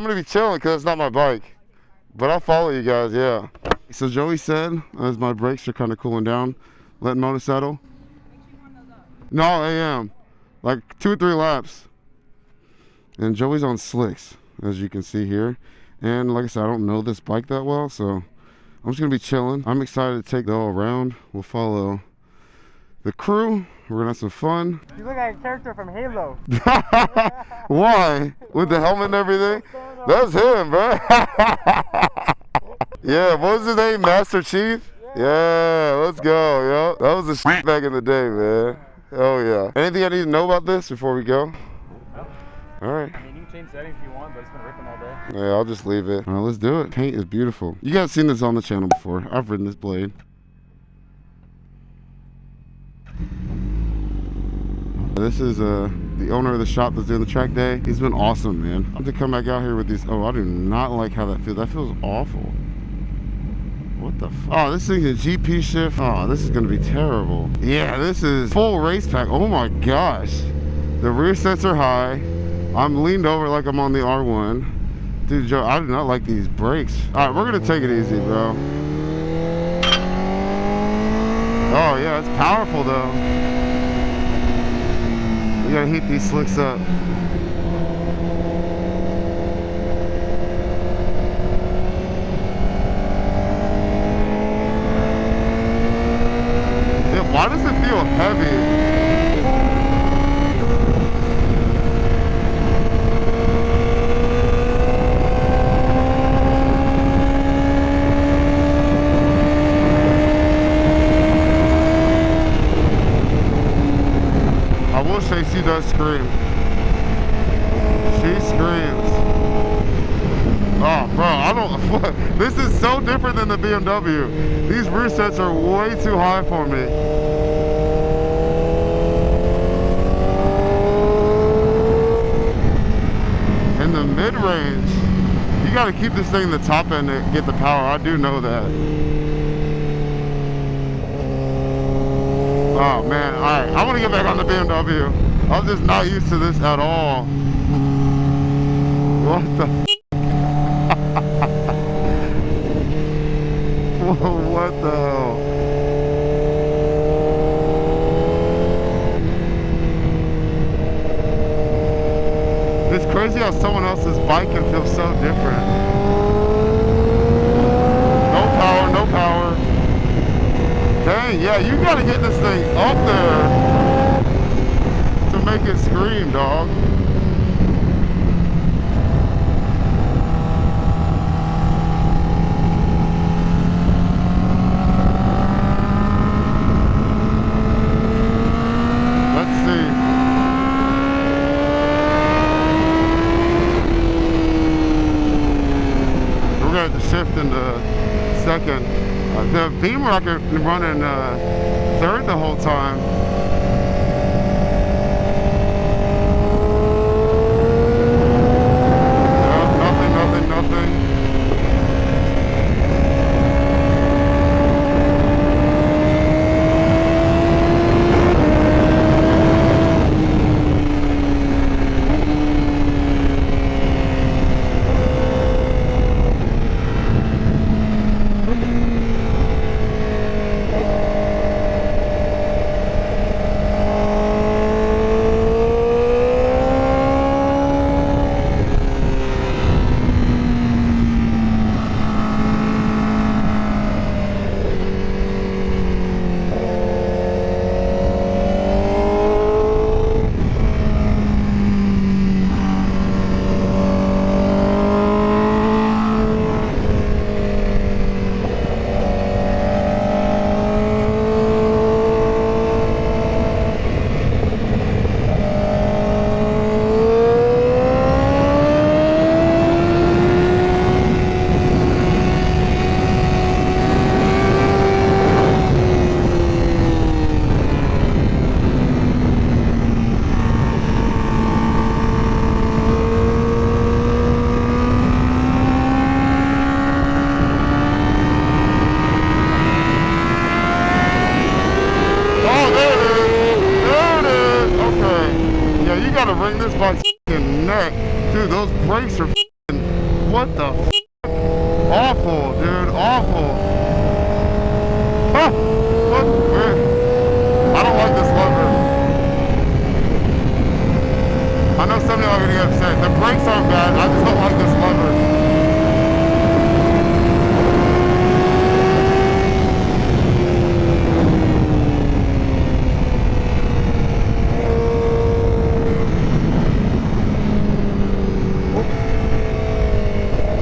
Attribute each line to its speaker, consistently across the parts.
Speaker 1: gonna be chilling because it's not my bike. But I'll follow you guys, yeah. So Joey said, as my brakes are kind of cooling down, letting motor settle. No, I am. Like 2 or 3 laps. And Joey's on slicks, as you can see here. And like I said, I don't know this bike that well, so I'm just gonna be chilling. I'm excited to take it all around. We'll follow the crew. We're gonna have some fun.
Speaker 2: You look like a character from Halo.
Speaker 1: Why? With the helmet and everything? That's him, bro. Yeah, what was his name? Master Chief? Yeah, let's go, yo. That was the shit back in the day, man. Oh yeah. Anything I need to know about this before we go?
Speaker 2: No.
Speaker 1: Alright.
Speaker 2: I mean, you can change settings if you want, but it's been ripping all day.
Speaker 1: Yeah, I'll just leave it. Alright, let's do it. Paint is beautiful. You guys seen this on the channel before. I've ridden this blade. This is the owner of the shop that's doing the track day. He's been awesome, man. I'm to come back out here with these. Oh, I do not like how that feels. That feels awful. What the f? Oh, this thing's a GP shift. Oh, this is gonna be terrible. Yeah, this is full race pack. Oh my gosh. The rear sets are high. I'm leaned over like I'm on the R1. Dude, Joe, I do not like these brakes. All right, we're gonna take it easy, bro. Oh yeah, it's powerful though. You gotta heat these slicks up. Yeah, why does it feel heavy? I will say she does scream. She screams. Oh, bro, I don't. What? This is so different than the BMW. These rear sets are way too high for me. In the mid-range, you got to keep this thing in the top end to get the power. I do know that. Oh man, alright, I want to get back on the BMW. I'm just not used to this at all. What the f? What the hell? It's crazy how someone else's bike can feel so different. No power, no power. Dang, yeah, you gotta get this thing up there to make it scream, dog. Let's see. We're gonna have to shift into second. The Beamer I could run in third the whole time. No, nothing. gotta bring this bike's neck. Dude, those brakes are What the f? Awful, dude, awful. Ah, what? Weird. I don't like this lever. I know some of y'all are gonna get upset. The brakes aren't bad, I just don't like this lever.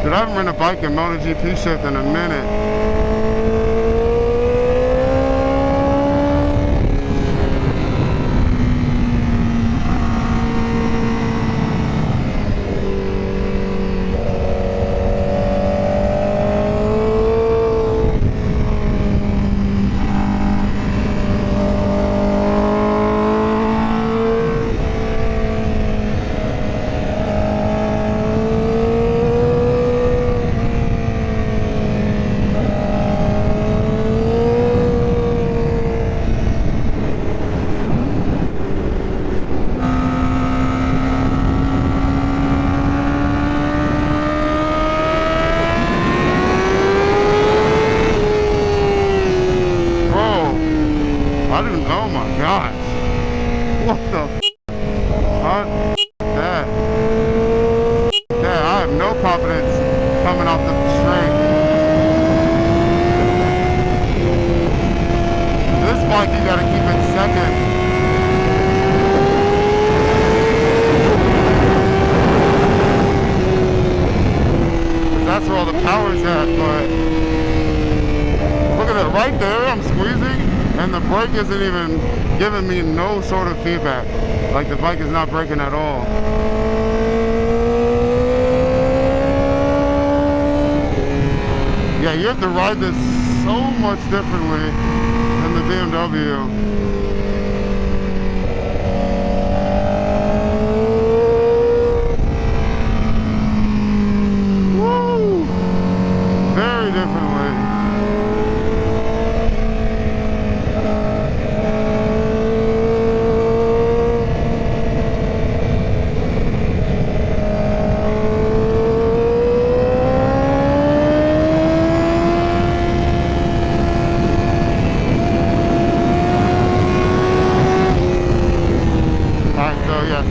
Speaker 1: Dude, I haven't ridden a bike in MotoGP shift in a minute. Isn't even giving me no sort of feedback. Like the bike is not braking at all. Yeah, you have to ride this so much differently than the BMW. Woo! Very differently.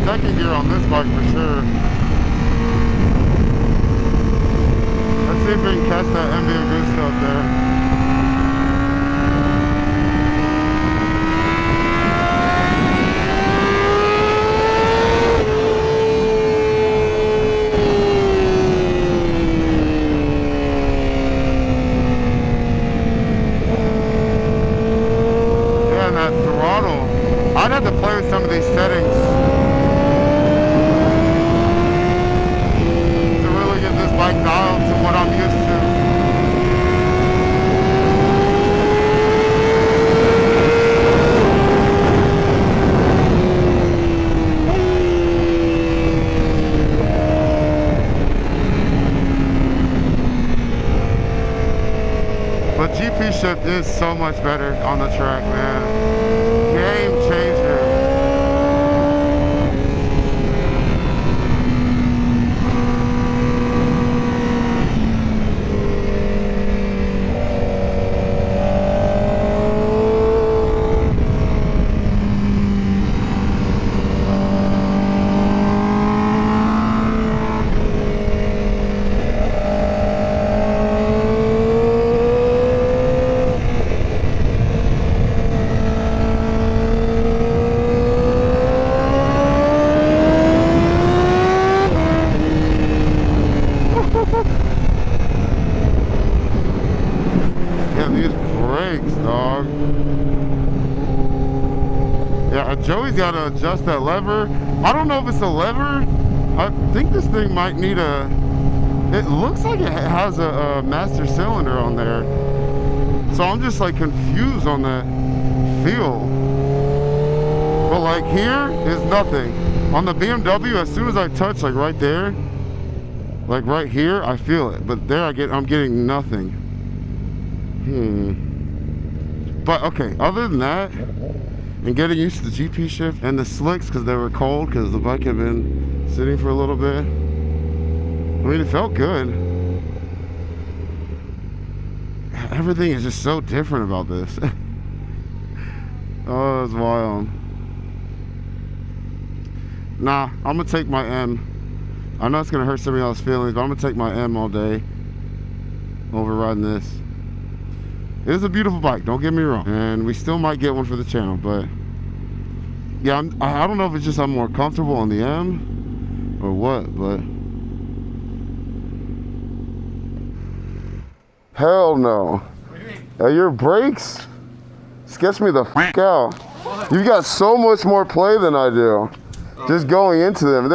Speaker 1: Second gear on this bike for sure. Let's see if we can catch that MB Augusta up there. Yeah, and that throttle. I'd have to play with some of these settings. Bike dialed to what I'm used to. But GP shift is so much better on the track, man. Game changer. Joey's got to adjust that lever. I don't know if it's a lever. I think this thing might need a... It looks like it has a master cylinder on there. So I'm just like confused on that feel. But like here is nothing. On the BMW, as soon as I touch like right there, like right here, I feel it. But there I'm getting nothing. But okay, other than that, and getting used to the GP shift and the slicks because they were cold because the bike had been sitting for a little bit. mean, it felt good. Everything is just so different about this. Oh, that's wild. Nah, I'm gonna take my M. I know it's gonna hurt some of y'all's feelings, but I'm gonna take my M all day over riding this. It is a beautiful bike, don't get me wrong, and we still might get one for the channel, but yeah, I don't know if it's just I'm more comfortable on the M or what, but hell no. Your brakes sketch me the f out. You've got so much more play than I do. Just going into them.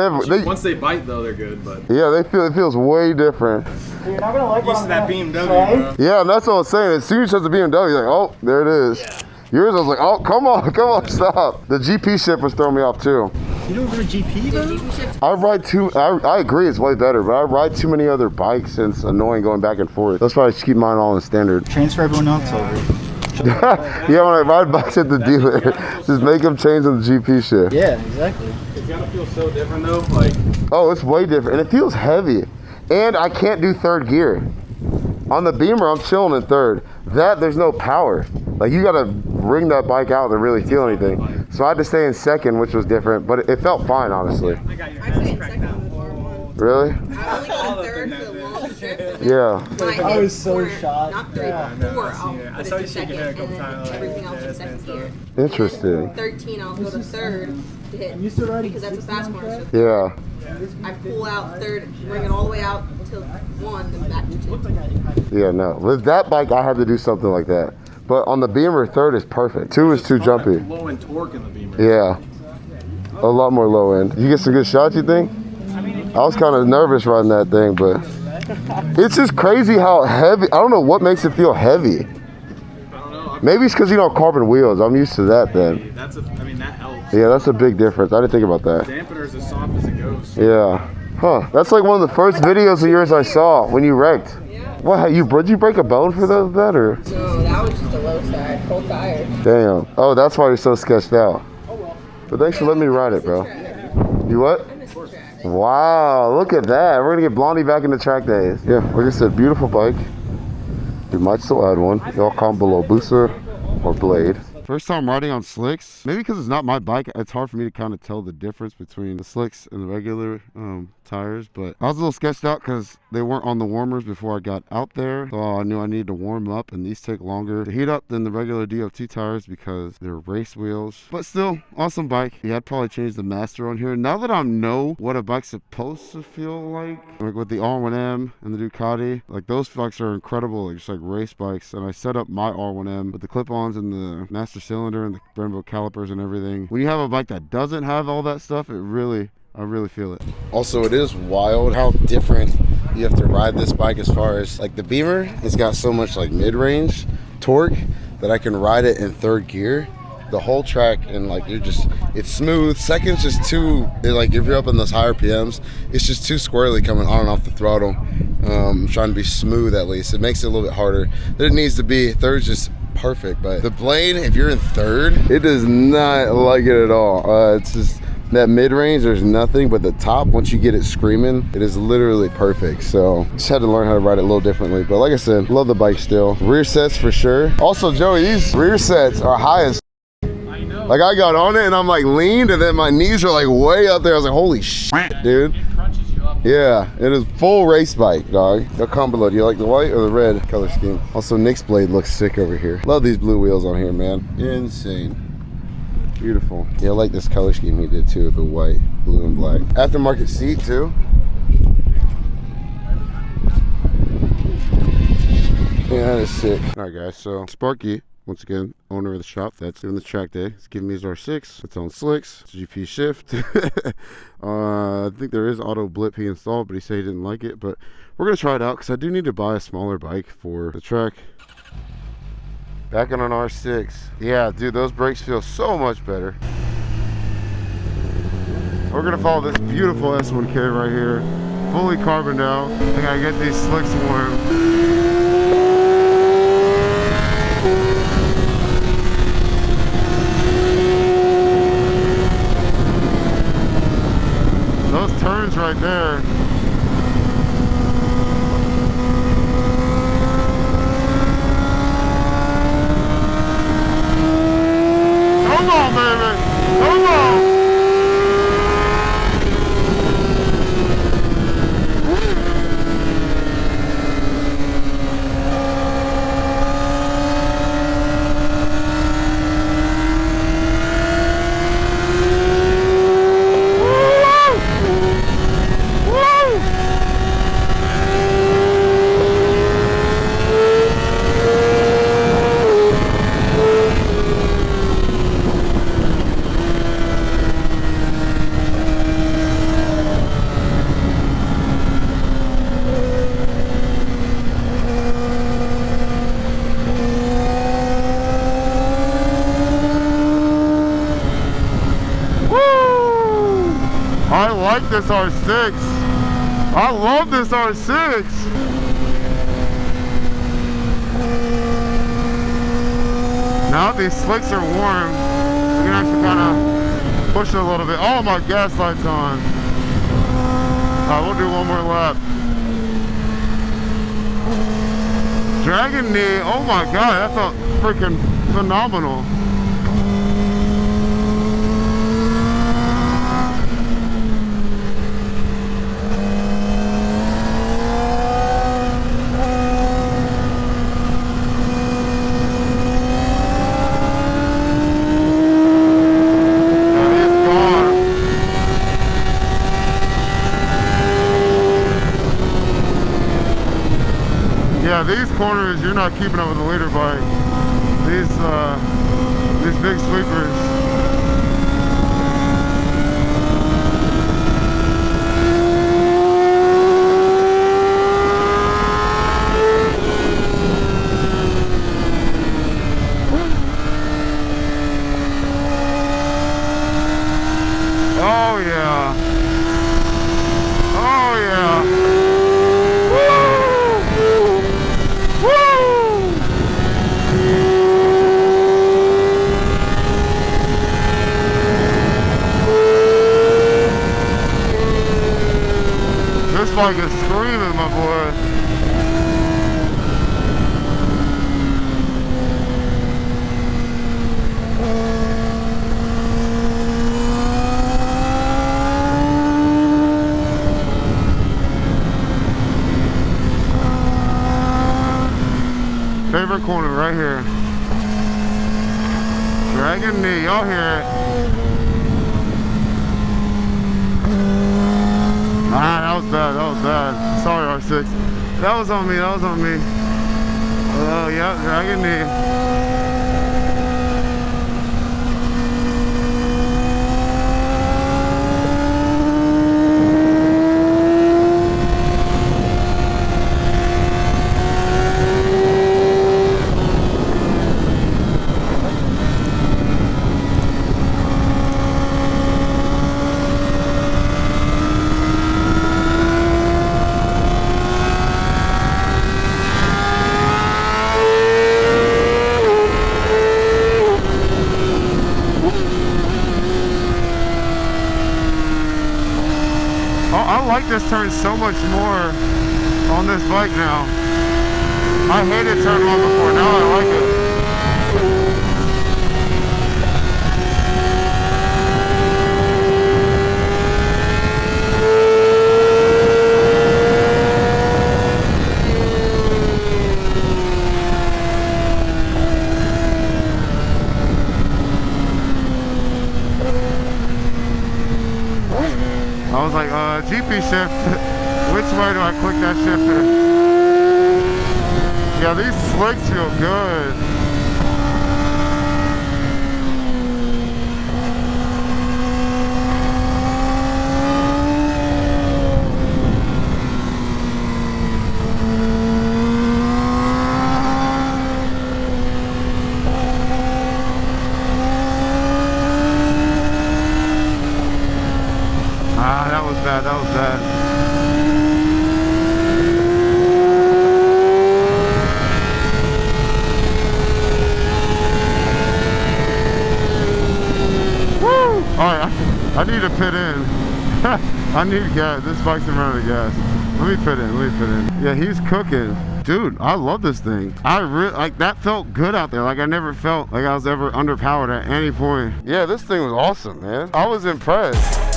Speaker 3: Once they bite though, they're good, but
Speaker 1: yeah, it feels way different.
Speaker 2: You're not gonna like
Speaker 3: used to that BMW, bro.
Speaker 1: Yeah, and that's what I was saying. As soon as you touch the BMW, you're like, oh, there it is. Yeah. Yours, I was like, oh, come on, stop. The GP shift was throwing me off too.
Speaker 2: You don't do a GP though?
Speaker 1: I ride I agree, it's way better, but I ride too many other bikes and it's annoying going back and forth. That's why I just keep mine all in standard.
Speaker 2: Transfer everyone else over.
Speaker 1: Yeah, when I ride bikes at the dealer, just make them change on the GP shift.
Speaker 2: Yeah, exactly.
Speaker 3: It's gotta feel so different though. Like,
Speaker 1: oh, it's way different, and it feels heavy. And I can't do third gear. On the Beamer, I'm chilling in third. There's no power. Like, you gotta bring that bike out to really feel anything. So I had to stay in second, which was different, but it felt fine, honestly.
Speaker 4: I stayed in second on the R1.
Speaker 1: Really?
Speaker 4: I only got in third for the long trip.
Speaker 1: Yeah.
Speaker 2: I was so shocked.
Speaker 4: Not three, but four. I'll put it to second, and then everything else in second gear.
Speaker 1: Interesting.
Speaker 4: 13, I'll go to third to hit, because that's a fast corner. So
Speaker 1: Yeah.
Speaker 4: I pull out third, bring it all the way out to one, then back to two.
Speaker 1: Yeah, no. With that bike, I had to do something like that. But on the Beamer, third is perfect. Two is too jumpy.
Speaker 3: low end torque in the Beamer.
Speaker 1: Yeah. A lot more low end. You get some good shots, you think? I was kind of nervous riding that thing, but it's just crazy how heavy. I don't know what makes it feel heavy.
Speaker 3: I don't know.
Speaker 1: Maybe it's because you don't have carbon wheels. I'm used to that then.
Speaker 3: I mean, that helps.
Speaker 1: Yeah, that's a big difference. I didn't think about that.
Speaker 3: Dampener's as soft as it goes.
Speaker 1: Yeah. Huh. That's like one of the first videos of yours I saw when you wrecked.
Speaker 4: Yeah.
Speaker 1: What, did you break a bone for that or?
Speaker 4: No, that was just a low side, cold tire.
Speaker 1: Damn. Oh, that's why you're so sketched out. But thanks for letting me ride it, bro. You what? Wow, look at that. We're gonna get Blondie back in the track days. Yeah, like I said, beautiful bike. We might still add one. Y'all comment below, booster or blade. First time riding on slicks. Maybe because it's not my bike, it's hard for me to kind of tell the difference between the slicks and the regular tires. But I was a little sketched out because they weren't on the warmers before I got out there. So I knew I needed to warm up, and these take longer to heat up than the regular DOT tires because they're race wheels. But still, awesome bike. Yeah, I'd probably change the master on here. Now that I know what a bike's supposed to feel like with the R1M and the Ducati, like those bikes are incredible, like just like race bikes. And I set up my R1M with the clip-ons and the master cylinder and the Brembo calipers and everything. When you have a bike that doesn't have all that stuff, I really feel it. Also, it is wild how different you have to ride this bike as far as like the Beamer. It's got so much like mid-range torque that I can ride it in third gear the whole track, and like it's smooth. Second's just too, like if you're up in those higher PMs, it's just too squirrely coming on and off the throttle. Trying to be smooth, at least it makes it a little bit harder than it needs to be. Third's just perfect, but the blade, if you're in third, it does not like it at all. It's just that mid-range, there's nothing, but the top, once you get it screaming, it is literally perfect. So just had to learn how to ride it a little differently, but like I said, love the bike still. Rear sets for sure. Also, Joey, these rear sets are high as
Speaker 3: I know.
Speaker 1: like I got on it and I'm like leaned, and then my knees are like way up there. I was like, holy shit, dude.
Speaker 3: It crunches you up.
Speaker 1: Yeah, it is full race bike, dog. Go comment below. Do you like the white or the red color scheme? Also, Nick's blade looks sick over here. Love these blue wheels on here, man. Insane. Beautiful. Yeah, I like this color scheme he did too, the white, blue, and black. Aftermarket seat too. Yeah, that is sick. All right, guys, so Sparky, once again, owner of the shop that's doing the track day, he's giving me his R6. It's on slicks. It's a GP shift. I think there is auto blip he installed, but he said he didn't like it. But we're gonna try it out because I do need to buy a smaller bike for the track. Back on an R6. Yeah, dude, those brakes feel so much better. We're gonna follow this beautiful S1K right here, fully carboned out. I gotta get these slicks warm. Those turns right there, Come on, baby. Come on. I like this R6. I love this R6. Now that these slicks are warm, we can actually kind of push it a little bit. Oh, my gas light's on. Alright, we'll do one more lap. Dragon knee. Oh my god, that felt freaking phenomenal. Yeah, these corners, you're not keeping up with the leader bike. These big sweepers. Oh yeah. Oh yeah. This bike is screaming, my boy. Favorite corner right here. Dragon knee, y'all hear it. Ah, that was bad, that was bad. Sorry, R6. That was on me, that was on me. Oh, yeah, dragon knee. I like this turn so much more on this bike now. I hated turn one before, now I like it. I was like, GP shift, which way do I click that shifter? Yeah, these slicks feel good. Ah, that was bad, that was bad. Alright, I need to pit in. I need gas. This bike's been running out of gas. Let me pit in, let me pit in. Yeah, he's cooking. dude, I love this thing. I really, like, that felt good out there. Like, I never felt like I was ever underpowered at any point. Yeah, this thing was awesome, man. I was impressed.